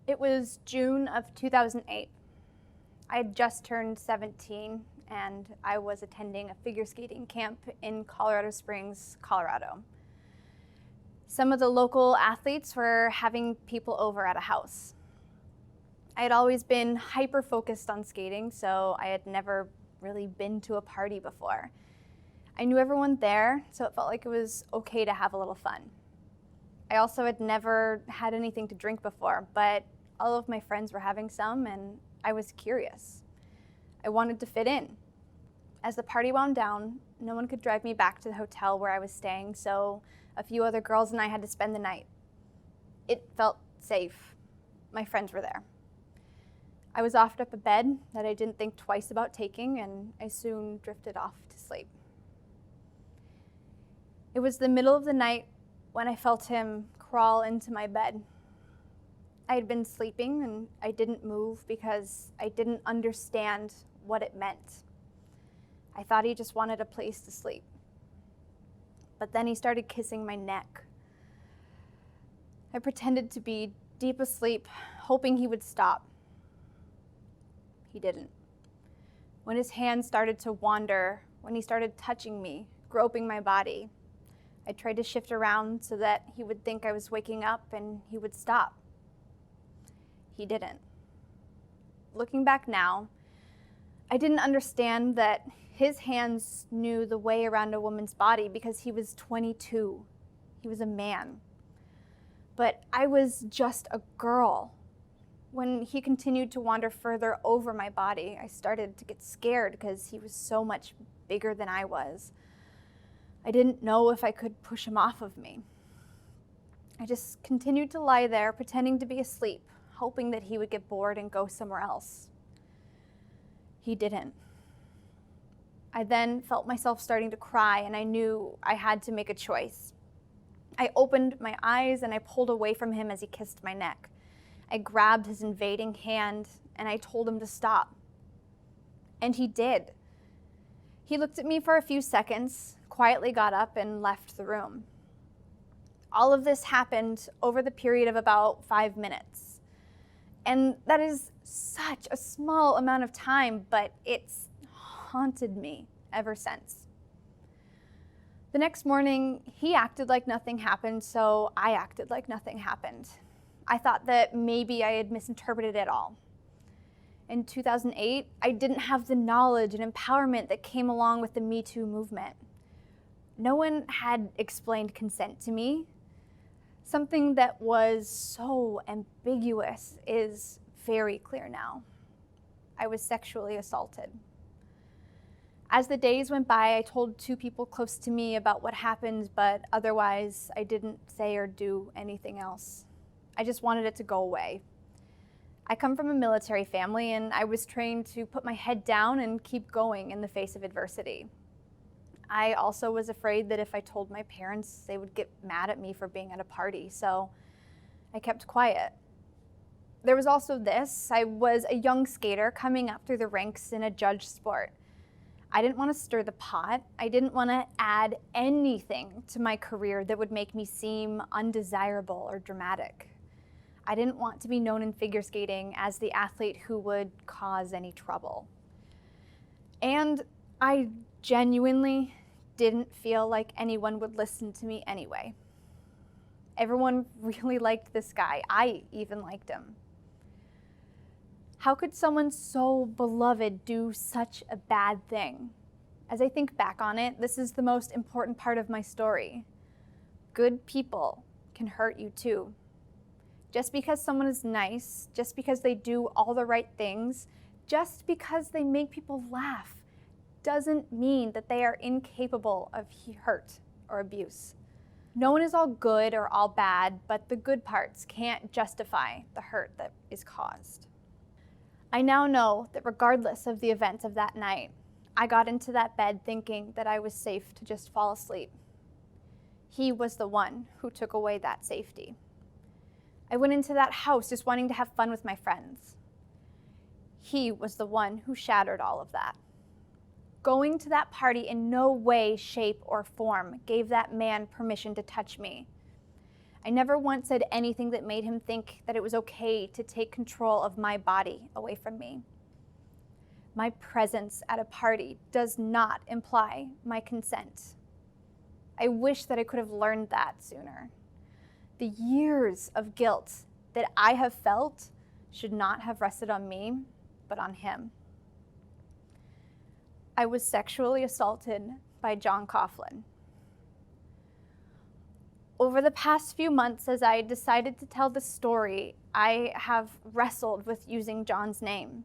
It was June of 2008. I had just turned 17 and I was attending a figure skating camp in Colorado Springs, Colorado. Some of the local athletes were having people over at a house. I had always been hyper-focused on skating, so I had never really been to a party before. I knew everyone there, so it felt like it was okay to have a little fun. I also had never had anything to drink before, but all of my friends were having some, and I was curious. I wanted to fit in. As the party wound down, no one could drive me back to the hotel where I was staying, so a few other girls and I had to spend the night. It felt safe. My friends were there. I was offered up a bed that I didn't think twice about taking, and I soon drifted off to sleep. It was the middle of the night when I felt him crawl into my bed. I had been sleeping and I didn't move because I didn't understand what it meant. I thought he just wanted a place to sleep. But then he started kissing my neck. I pretended to be deep asleep, hoping he would stop. He didn't. When his hands started to wander, when he started touching me, groping my body, I tried to shift around so that he would think I was waking up and he would stop. He didn't. Looking back now, I didn't understand that his hands knew the way around a woman's body because he was 22. He was a man. But I was just a girl. When he continued to wander further over my body, I started to get scared because he was so much bigger than I was. I didn't know if I could push him off of me. I just continued to lie there, pretending to be asleep, hoping that he would get bored and go somewhere else. He didn't. I then felt myself starting to cry, and I knew I had to make a choice. I opened my eyes and I pulled away from him as he kissed my neck. I grabbed his invading hand and I told him to stop. And he did. He looked at me for a few seconds, quietly got up and left the room. All of this happened over the period of about 5 minutes. And that is such a small amount of time, but it's haunted me ever since. The next morning, he acted like nothing happened, so I acted like nothing happened. I thought that maybe I had misinterpreted it all. In 2008, I didn't have the knowledge and empowerment that came along with the Me Too movement. No one had explained consent to me. Something that was so ambiguous is very clear now. I was sexually assaulted. As the days went by, I told 2 people close to me about what happened, but otherwise I didn't say or do anything else. I just wanted it to go away. I come from a military family, and I was trained to put my head down and keep going in the face of adversity. I also was afraid that if I told my parents, they would get mad at me for being at a party, so I kept quiet. There was also this. I was a young skater coming up through the ranks in a judged sport. I didn't want to stir the pot. I didn't want to add anything to my career that would make me seem undesirable or dramatic. I didn't want to be known in figure skating as the athlete who would cause any trouble. And I genuinely didn't feel like anyone would listen to me anyway. Everyone really liked this guy. I even liked him. How could someone so beloved do such a bad thing? As I think back on it, this is the most important part of my story. Good people can hurt you too. Just because someone is nice, just because they do all the right things, just because they make people laugh, doesn't mean that they are incapable of hurt or abuse. No one is all good or all bad, but the good parts can't justify the hurt that is caused. I now know that regardless of the events of that night, I got into that bed thinking that I was safe to just fall asleep. He was the one who took away that safety. I went into that house just wanting to have fun with my friends. He was the one who shattered all of that. Going to that party in no way, shape, or form gave that man permission to touch me. I never once said anything that made him think that it was okay to take control of my body away from me. My presence at a party does not imply my consent. I wish that I could have learned that sooner. The years of guilt that I have felt should not have rested on me, but on him. I was sexually assaulted by John Coughlin. Over the past few months, as I decided to tell this story, I have wrestled with using John's name.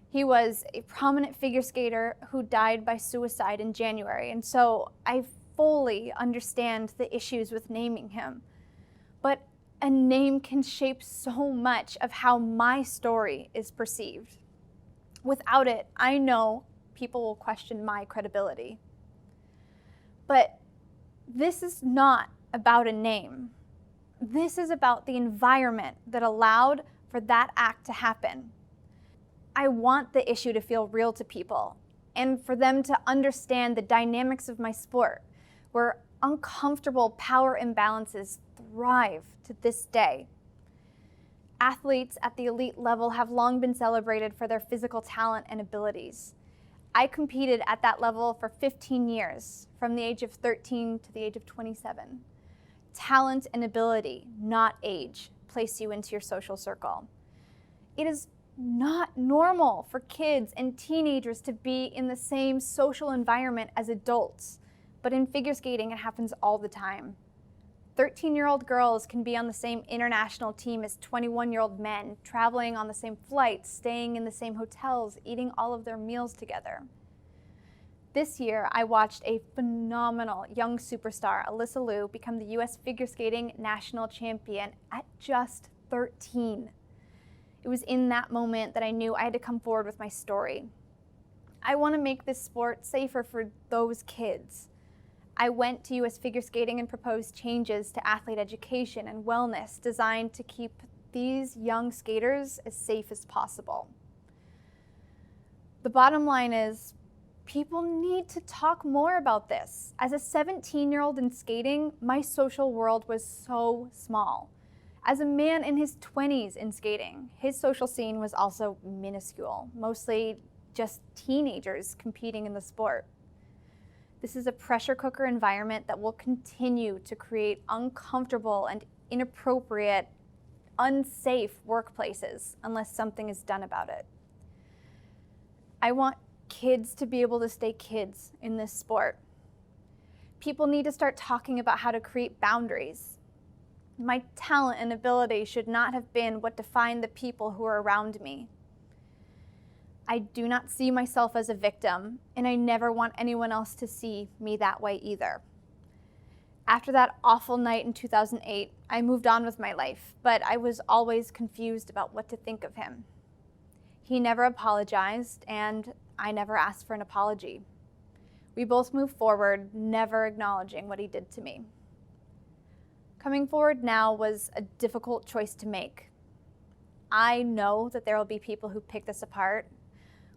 He was a prominent figure skater who died by suicide in January, and so I fully understand the issues with naming him. But a name can shape so much of how my story is perceived. Without it, I know people will question my credibility. But this is not about a name. This is about the environment that allowed for that act to happen. I want the issue to feel real to people and for them to understand the dynamics of my sport, where uncomfortable power imbalances thrive to this day. Athletes at the elite level have long been celebrated for their physical talent and abilities. I competed at that level for 15 years, from the age of 13 to the age of 27. Talent and ability, not age, place you into your social circle. It is not normal for kids and teenagers to be in the same social environment as adults, but in figure skating it happens all the time. 13-year-old girls can be on the same international team as 21-year-old men, traveling on the same flights, staying in the same hotels, eating all of their meals together. This year, I watched a phenomenal young superstar, Alyssa Liu, become the U.S. figure skating national champion at just 13. It was in that moment that I knew I had to come forward with my story. I want to make this sport safer for those kids. I went to U.S. figure skating and proposed changes to athlete education and wellness designed to keep these young skaters as safe as possible. The bottom line is, people need to talk more about this. As a 17-year-old in skating, my social world was so small. As a man in his 20s in skating, his social scene was also minuscule, mostly just teenagers competing in the sport. This is a pressure cooker environment that will continue to create uncomfortable and inappropriate, unsafe workplaces unless something is done about it. I want kids to be able to stay kids in this sport. People need to start talking about how to create boundaries. My talent and ability should not have been what defined the people who are around me. I do not see myself as a victim, and I never want anyone else to see me that way either. After that awful night in 2008, I moved on with my life, but I was always confused about what to think of him. He never apologized, and I never asked for an apology. We both moved forward, never acknowledging what he did to me. Coming forward now was a difficult choice to make. I know that there will be people who pick this apart,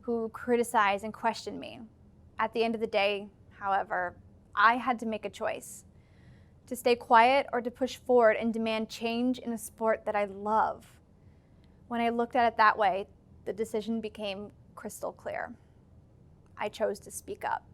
who criticize and question me. At the end of the day, however, I had to make a choice: to stay quiet or to push forward and demand change in a sport that I love. When I looked at it that way, the decision became crystal clear. I chose to speak up.